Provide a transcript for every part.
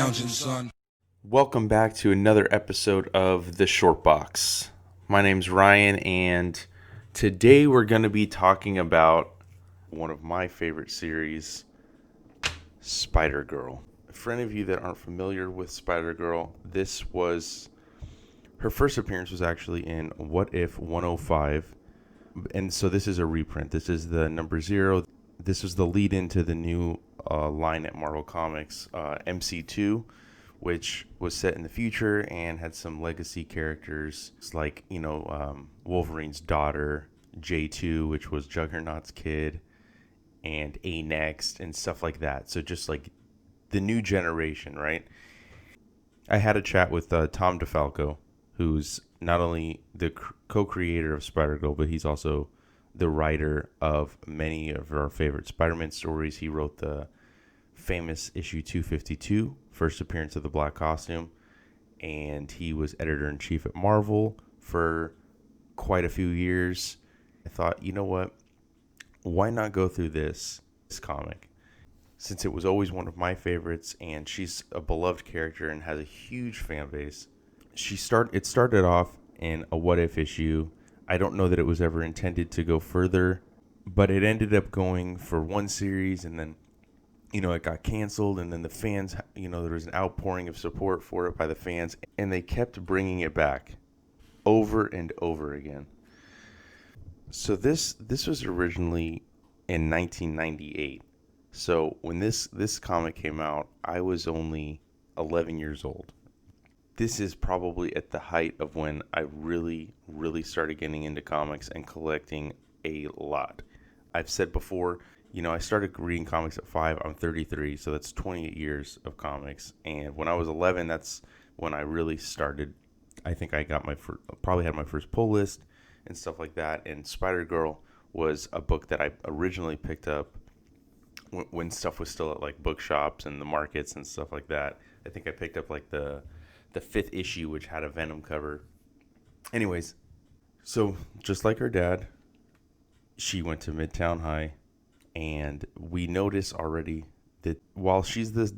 lounging, son. Welcome back to another episode of The Short Box. My name's Ryan, and today we're going to be talking about one of my favorite series, Spider-Girl. For any of you that aren't familiar with Spider-Girl, her first appearance was actually in What If 105, and so this is a reprint. This is the number 0. This was the lead into the new line at Marvel Comics, MC2, which was set in the future and had some legacy characters like, Wolverine's daughter, J2, which was Juggernaut's kid, and A-Next and stuff like that. So just like the new generation, right? I had a chat with Tom DeFalco, who's not only the co-creator of Spider-Girl, but he's also the writer of many of our favorite Spider-Man stories. He wrote the famous issue 252, first appearance of the Black Costume, and he was editor-in-chief at Marvel for quite a few years. I thought, you know what, why not go through this comic, since it was always one of my favorites, and she's a beloved character and has a huge fan base. It started off in a What If issue. I don't know that it was ever intended to go further, but it ended up going for one series, and then it got canceled, and then the fans, there was an outpouring of support for it by the fans, and they kept bringing it back over and over again. So this was originally in 1998. So when this comic came out, I was only 11 years old. This is probably at the height of when I really, really started getting into comics and collecting a lot. I've said before, I started reading comics at 5. I'm 33, so that's 28 years of comics. And when I was 11, that's when I really started. I think I got probably had my first pull list and stuff like that. And Spider-Girl was a book that I originally picked up when stuff was still at like bookshops and the markets and stuff like that. I think I picked up like the 5th issue, which had a Venom cover. Anyways, so just like her dad, she went to Midtown High. And we notice already that while she's the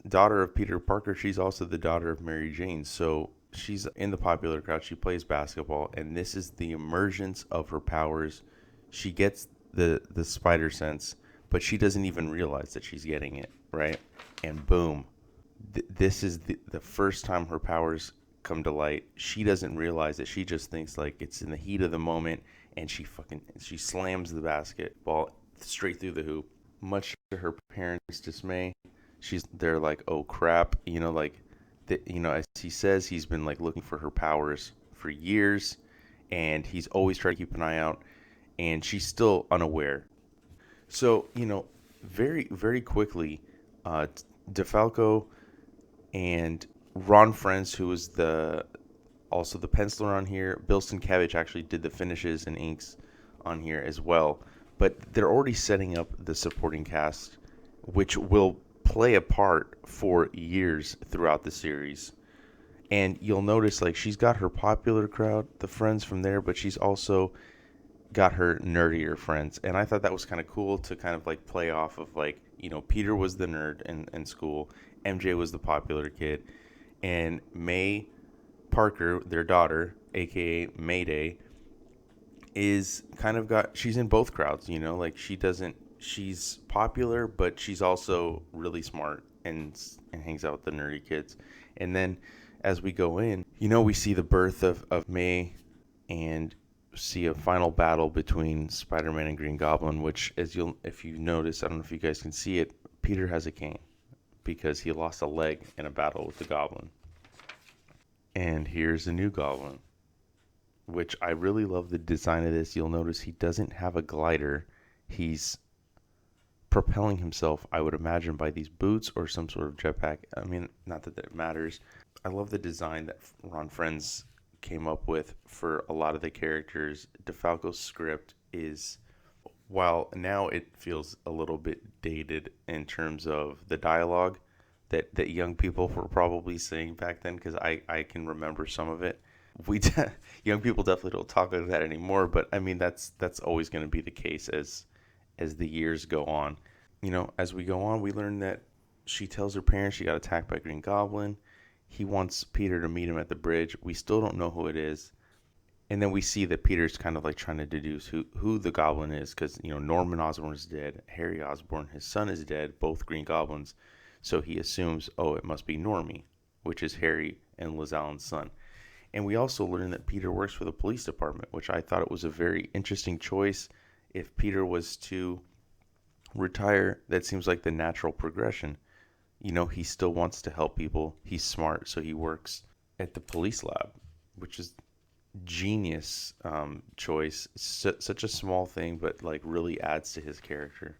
daughter of Peter Parker, she's also the daughter of Mary Jane. So she's in the popular crowd. She plays basketball, and this is the emergence of her powers. She gets the spider sense, but she doesn't even realize that she's getting it, right? And boom, this is the first time her powers come to light. She doesn't realize it. She just thinks like it's in the heat of the moment, and she slams the basketball straight through the hoop, much to her parents' dismay. They're like, oh crap, as he says, he's been like looking for her powers for years, and he's always tried to keep an eye out, and she's still unaware. So very, very quickly, DeFalco and Ron Frenz, who was also the penciler on here, Bill Sienkiewicz actually did the finishes and inks on here as well. But they're already setting up the supporting cast, which will play a part for years throughout the series. And you'll notice, like, she's got her popular crowd, the friends from there, but she's also got her nerdier friends. And I thought that was kind of cool to kind of, like, play off of, like, Peter was the nerd in school, MJ was the popular kid, and May Parker, their daughter, a.k.a. Mayday, is kind of she's in both crowds, she's popular, but she's also really smart and hangs out with the nerdy kids. And then as we go in, we see the birth of May and see a final battle between Spider-Man and Green Goblin, which if you notice, I don't know if you guys can see it, Peter has a cane because he lost a leg in a battle with the Goblin. And here's a new Goblin, which I really love the design of this. You'll notice he doesn't have a glider. He's propelling himself, I would imagine, by these boots or some sort of jetpack. I mean, not that it matters. I love the design that Ron Frenz came up with for a lot of the characters. DeFalco's script is, while now it feels a little bit dated in terms of the dialogue that young people were probably saying back then, because I can remember some of it. Young people definitely don't talk like that anymore, but I mean that's always going to be the case as the years go on. As we go on, we learn that she tells her parents she got attacked by Green Goblin. He wants Peter to meet him at the bridge. We still don't know who it is. And then we see that Peter's kind of like trying to deduce who the Goblin is, because Norman Osborn is dead, Harry Osborn, his son, is dead, both Green Goblins. So he assumes, oh, it must be Normie, which is Harry and Liz Allen's son. And we also learn that Peter works for the police department, which I thought it was a very interesting choice. If Peter was to retire, that seems like the natural progression. He still wants to help people. He's smart, so he works at the police lab, which is genius choice. Such a small thing, but like really adds to his character.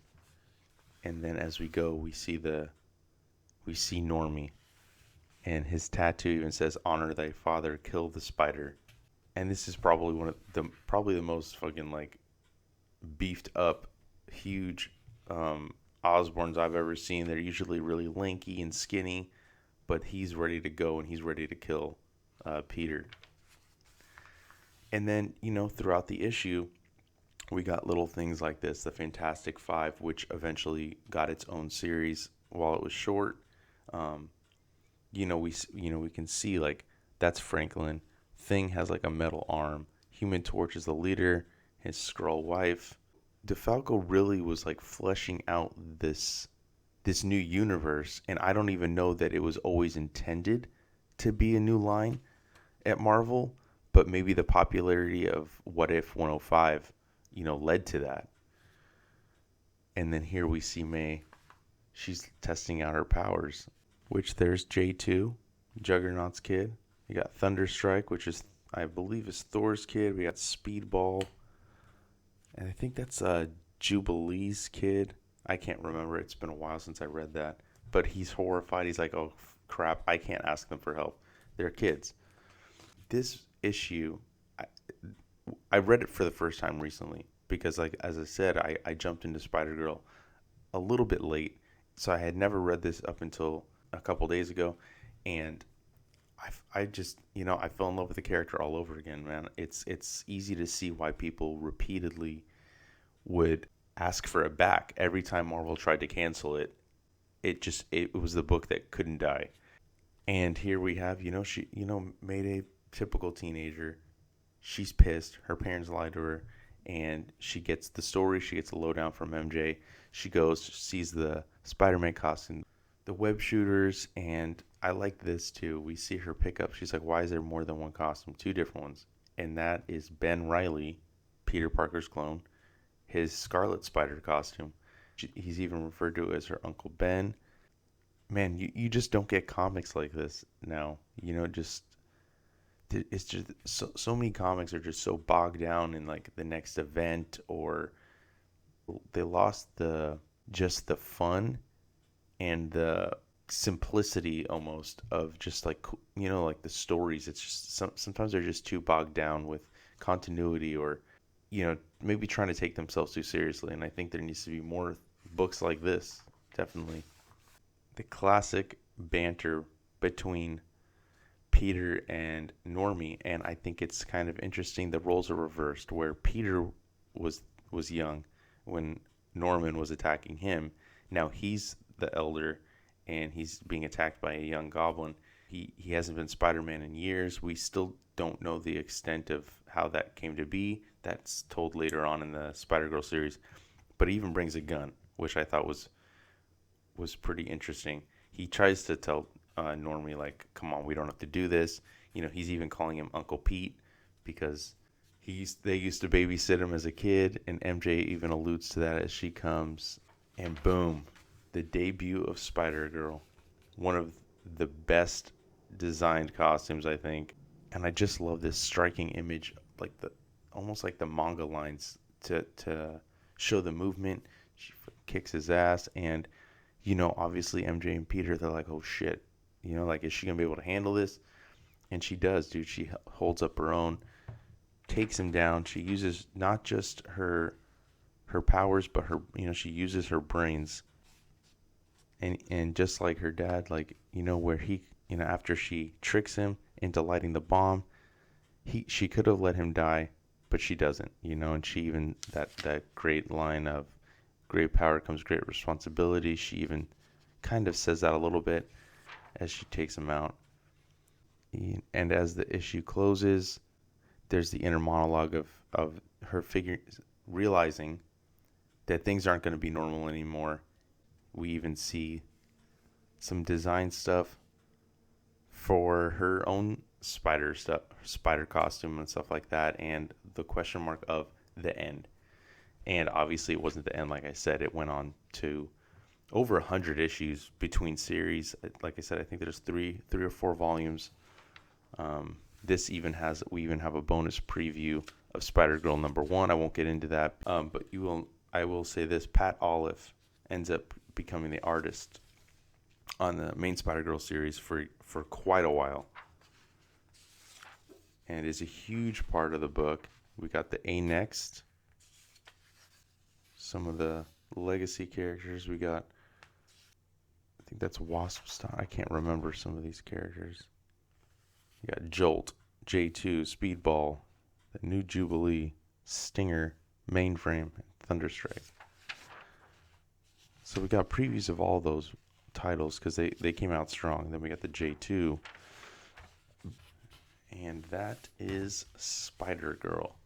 And then as we go, we see Normie, and his tattoo even says, "Honor thy father, kill the spider." And this is probably probably the most fucking like beefed up, huge Osborns I've ever seen. They're usually really lanky and skinny, but he's ready to go and he's ready to kill Peter. And then, throughout the issue, we got little things like this, the Fantastic Five, which eventually got its own series while it was short. We can see like that's Franklin. Thing has like a metal arm. Human Torch is the leader. His Skrull wife. DeFalco really was like fleshing out this new universe, and I don't even know that it was always intended to be a new line at Marvel, but maybe the popularity of What If 105, led to that. And then here we see May. She's testing out her powers, which there's J2, Juggernaut's kid. You got Thunderstrike, which is, I believe, is Thor's kid. We got Speedball. And I think that's Jubilee's kid. I can't remember. It's been a while since I read that. But he's horrified. He's like, oh, crap. I can't ask them for help. They're kids. This issue, I read it for the first time recently. Because, like as I said, I jumped into Spider-Girl a little bit late. So I had never read this up until a couple days ago. And I just, I fell in love with the character all over again, man. It's easy to see why people repeatedly would ask for it back every time Marvel tried to cancel it. It was the book that couldn't die. And here we have, Mayday, typical teenager. She's pissed. Her parents lied to her, and she gets the story. She gets a lowdown from MJ. She goes, sees the Spider-Man costume, the web shooters, and I like this too. We see her pick up. She's like, why is there more than one costume? Two different ones. And that is Ben Reilly, Peter Parker's clone, his Scarlet Spider costume. He's even referred to as her Uncle Ben. Man, you just don't get comics like this now. It's just so many comics are just so bogged down in like the next event, or they lost the fun and the simplicity almost of just like like the stories. It's just sometimes they're just too bogged down with continuity, or maybe trying to take themselves too seriously. And I think there needs to be more books like this. Definitely the classic banter between Peter and Normie, and I think it's kind of interesting. The roles are reversed, where Peter was young when Norman was attacking him. Now he's the elder, and he's being attacked by a young goblin. He hasn't been Spider-Man in years. We still don't know the extent of how that came to be. That's told later on in the Spider-Girl series. But he even brings a gun, which I thought was pretty interesting. He tries to tell Normie, like, come on, we don't have to do this. He's even calling him Uncle Pete because they used to babysit him as a kid, and MJ even alludes to that as she comes. And boom, the debut of Spider-Girl. One of the best designed costumes, I think. And I just love this striking image, like almost like the manga lines to show the movement. She kicks his ass, and obviously MJ and Peter, they're like, oh shit, like, is she gonna be able to handle this? And she does, dude. She holds up her own, takes him down. She uses not just her powers, but she uses her brains. And just like her dad, like, where he, after she tricks him into lighting the bomb, she could have let him die, but she doesn't, and she even, that great line of great power comes great responsibility. She even, kind of says that a little bit as she takes him out. And as the issue closes, there's the inner monologue of her realizing that things aren't going to be normal anymore. We even see some design stuff for her own spider costume and stuff like that, and the question mark of the end. And obviously it wasn't the end. Like I said, it went on to over 100 issues between series. Like I said, I think there's three or four volumes. We even have a bonus preview of Spider-Girl #1. I won't get into that, but I will say this: Pat Olive ends up becoming the artist on the main Spider-Girl series for quite a while, and is a huge part of the book. We got the A Next, some of the legacy characters. We got, I think that's Wasp. I can't remember some of these characters. You got Jolt, J2, Speedball, the New Jubilee, Stinger, Mainframe, and Thunderstrike. So we got previews of all those titles because they came out strong. Then we got the J2. And that is Spider-Girl.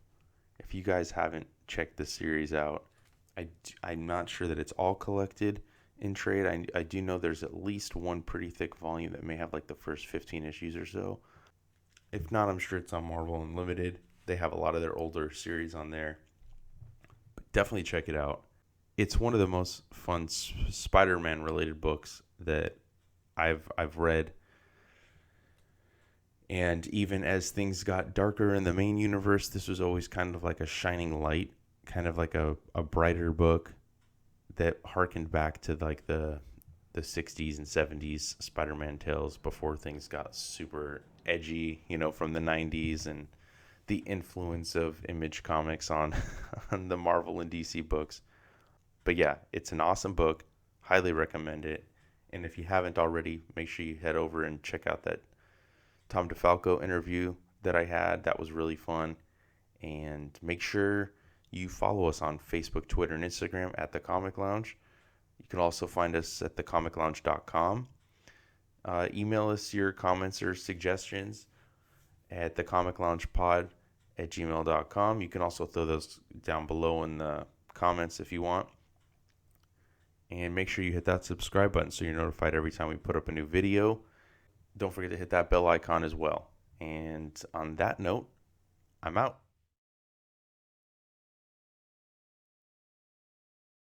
If you guys haven't checked the series out, I'm not sure that it's all collected in trade. I do know there's at least one pretty thick volume that may have like the first 15 issues or so. If not, I'm sure it's on Marvel Unlimited. They have a lot of their older series on there. But definitely check it out. It's one of the most fun Spider-Man related books that I've read. And even as things got darker in the main universe, this was always kind of like a shining light, kind of like a brighter book that harkened back to like the 60s and 70s Spider-Man tales before things got super edgy, from the 90s, and the influence of Image Comics on the Marvel and DC books. But yeah, it's an awesome book. Highly recommend it. And if you haven't already, make sure you head over and check out that Tom DeFalco interview that I had. That was really fun. And make sure you follow us on Facebook, Twitter, and Instagram at The Comic Lounge. You can also find us at thecomiclounge.com. Email us your comments or suggestions at thecomicloungepod@gmail.com. You can also throw those down below in the comments if you want. And make sure you hit that subscribe button so you're notified every time we put up a new video. Don't forget to hit that bell icon as well. And on that note, I'm out.